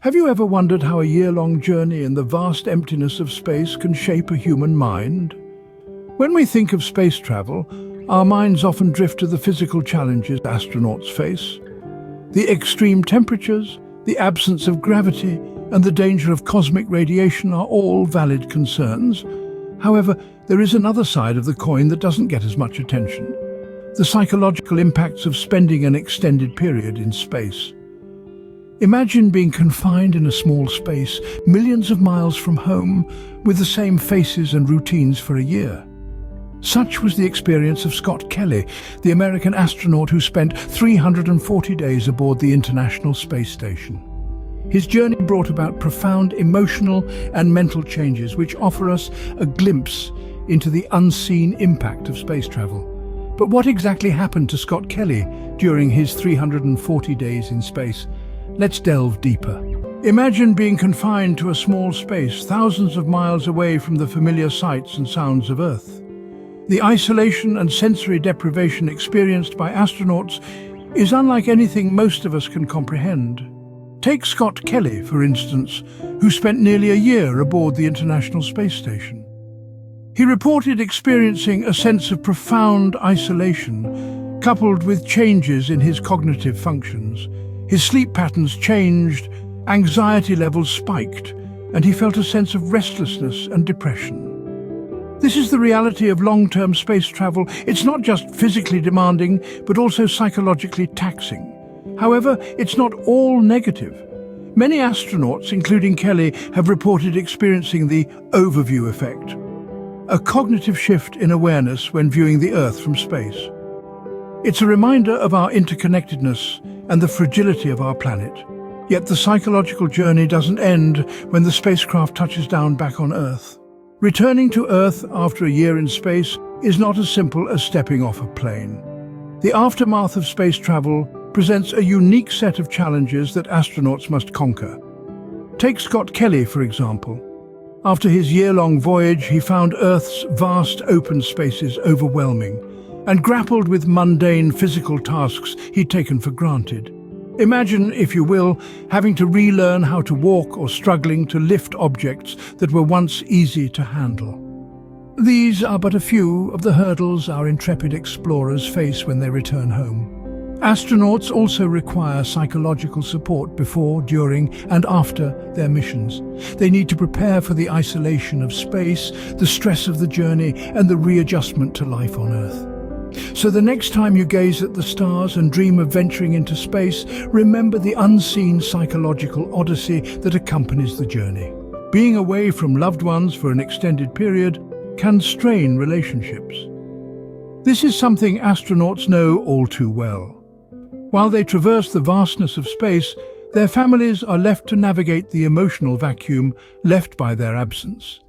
Have you ever wondered how a year-long journey in the vast emptiness of space can shape a human mind? When we think of space travel, our minds often drift to the physical challenges astronauts face. The extreme temperatures, the absence of gravity, and the danger of cosmic radiation are all valid concerns. However, there is another side of the coin that doesn't get as much attention: the psychological impacts of spending an extended period in space. Imagine being confined in a small space, millions of miles from home, with the same faces and routines for a year. Such was the experience of Scott Kelly, the American astronaut who spent 340 days aboard the International Space Station. His journey brought about profound emotional and mental changes which offer us a glimpse into the unseen impact of space travel. But what exactly happened to Scott Kelly during his 340 days in space? Let's delve deeper. Imagine being confined to a small space, thousands of miles away from the familiar sights and sounds of Earth. The isolation and sensory deprivation experienced by astronauts is unlike anything most of us can comprehend. Take Scott Kelly, for instance, who spent nearly a year aboard the International Space Station. He reported experiencing a sense of profound isolation, coupled with changes in his cognitive functions. His sleep patterns changed, anxiety levels spiked, and he felt a sense of restlessness and depression. This is the reality of long-term space travel. It's not just physically demanding, but also psychologically taxing. However, it's not all negative. Many astronauts, including Kelly, have reported experiencing the overview effect, a cognitive shift in awareness when viewing the Earth from space. It's a reminder of our interconnectedness and the fragility of our planet. Yet the psychological journey doesn't end when the spacecraft touches down back on Earth. Returning to Earth after a year in space is not as simple as stepping off a plane. The aftermath of space travel presents a unique set of challenges that astronauts must conquer. Take Scott Kelly, for example. After his year-long voyage, he found Earth's vast open spaces overwhelming and grappled with mundane physical tasks he'd taken for granted. Imagine, if you will, having to relearn how to walk or struggling to lift objects that were once easy to handle. These are but a few of the hurdles our intrepid explorers face when they return home. Astronauts also require psychological support before, during, and after their missions. They need to prepare for the isolation of space, the stress of the journey, and the readjustment to life on Earth. So the next time you gaze at the stars and dream of venturing into space, remember the unseen psychological odyssey that accompanies the journey. Being away from loved ones for an extended period can strain relationships. This is something astronauts know all too well. While they traverse the vastness of space, their families are left to navigate the emotional vacuum left by their absence.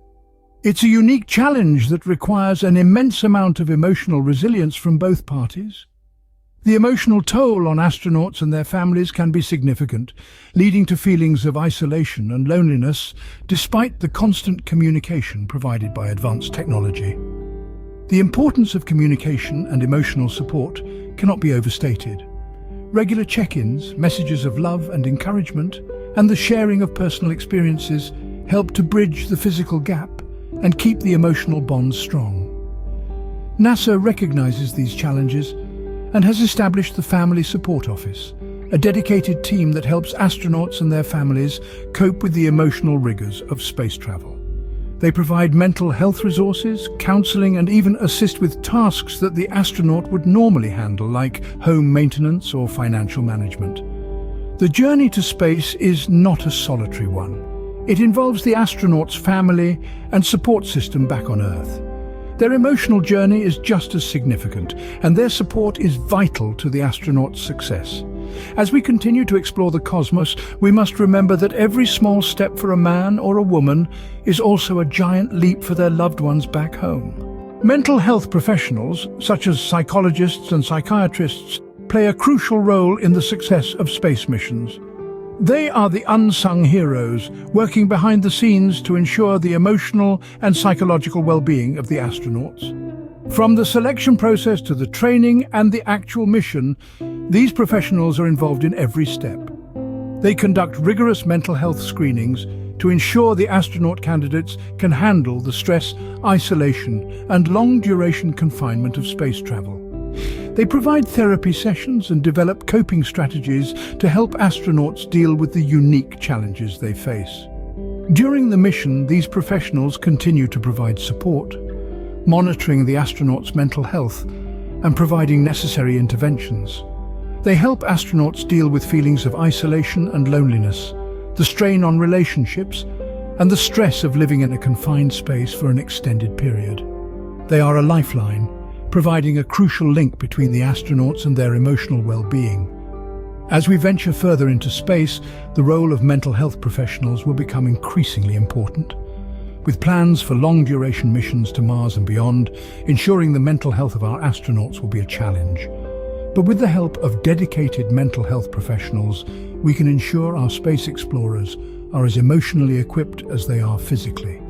It's a unique challenge that requires an immense amount of emotional resilience from both parties. The emotional toll on astronauts and their families can be significant, leading to feelings of isolation and loneliness despite the constant communication provided by advanced technology. The importance of communication and emotional support cannot be overstated. Regular check-ins, messages of love and encouragement, and the sharing of personal experiences help to bridge the physical gap and keep the emotional bonds strong. NASA recognizes these challenges and has established the Family Support Office, a dedicated team that helps astronauts and their families cope with the emotional rigors of space travel. They provide mental health resources, counseling, and even assist with tasks that the astronaut would normally handle, like home maintenance or financial management. The journey to space is not a solitary one. It involves the astronaut's family and support system back on Earth. Their emotional journey is just as significant, and their support is vital to the astronaut's success. As we continue to explore the cosmos, we must remember that every small step for a man or a woman is also a giant leap for their loved ones back home. Mental health professionals, such as psychologists and psychiatrists, play a crucial role in the success of space missions. They are the unsung heroes, working behind the scenes to ensure the emotional and psychological well-being of the astronauts. From the selection process to the training and the actual mission, these professionals are involved in every step. They conduct rigorous mental health screenings to ensure the astronaut candidates can handle the stress, isolation, and long-duration confinement of space travel. They provide therapy sessions and develop coping strategies to help astronauts deal with the unique challenges they face. During the mission, these professionals continue to provide support, monitoring the astronauts' mental health and providing necessary interventions. They help astronauts deal with feelings of isolation and loneliness, the strain on relationships, and the stress of living in a confined space for an extended period. They are a lifeline, providing a crucial link between the astronauts and their emotional well-being. As we venture further into space, the role of mental health professionals will become increasingly important. With plans for long-duration missions to Mars and beyond, ensuring the mental health of our astronauts will be a challenge. But with the help of dedicated mental health professionals, we can ensure our space explorers are as emotionally equipped as they are physically.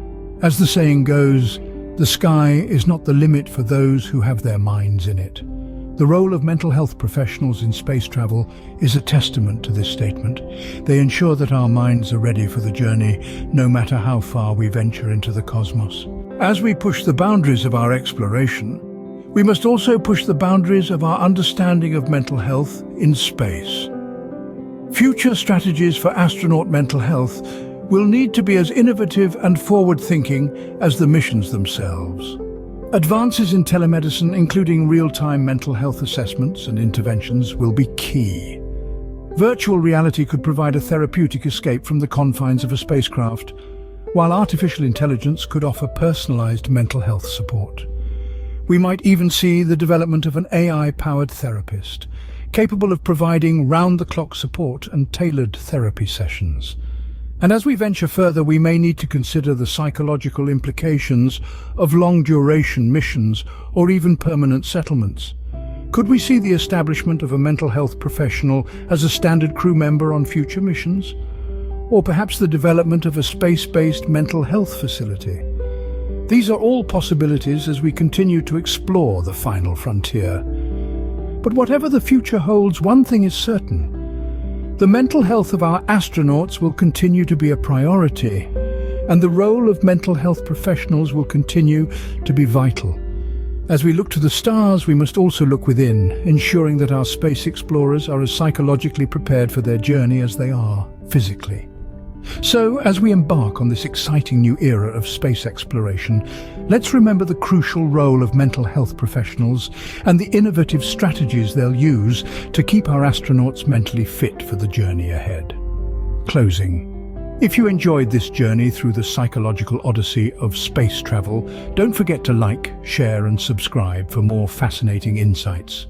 As the saying goes, the sky is not the limit for those who have their minds in it. The role of mental health professionals in space travel is a testament to this statement. They ensure that our minds are ready for the journey, no matter how far we venture into the cosmos. As we push the boundaries of our exploration, we must also push the boundaries of our understanding of mental health in space. Future strategies for astronaut mental health will need to be as innovative and forward-thinking as the missions themselves. Advances in telemedicine, including real-time mental health assessments and interventions, will be key. Virtual reality could provide a therapeutic escape from the confines of a spacecraft, while artificial intelligence could offer personalized mental health support. We might even see the development of an AI-powered therapist, capable of providing round-the-clock support and tailored therapy sessions. And as we venture further, we may need to consider the psychological implications of long-duration missions or even permanent settlements. Could we see the establishment of a mental health professional as a standard crew member on future missions? Or perhaps the development of a space-based mental health facility? These are all possibilities as we continue to explore the final frontier. But whatever the future holds, one thing is certain. The mental health of our astronauts will continue to be a priority, and the role of mental health professionals will continue to be vital. As we look to the stars, we must also look within, ensuring that our space explorers are as psychologically prepared for their journey as they are physically. So, as we embark on this exciting new era of space exploration, let's remember the crucial role of mental health professionals and the innovative strategies they'll use to keep our astronauts mentally fit for the journey ahead. Closing. If you enjoyed this journey through the psychological odyssey of space travel, don't forget to like, share and subscribe for more fascinating insights.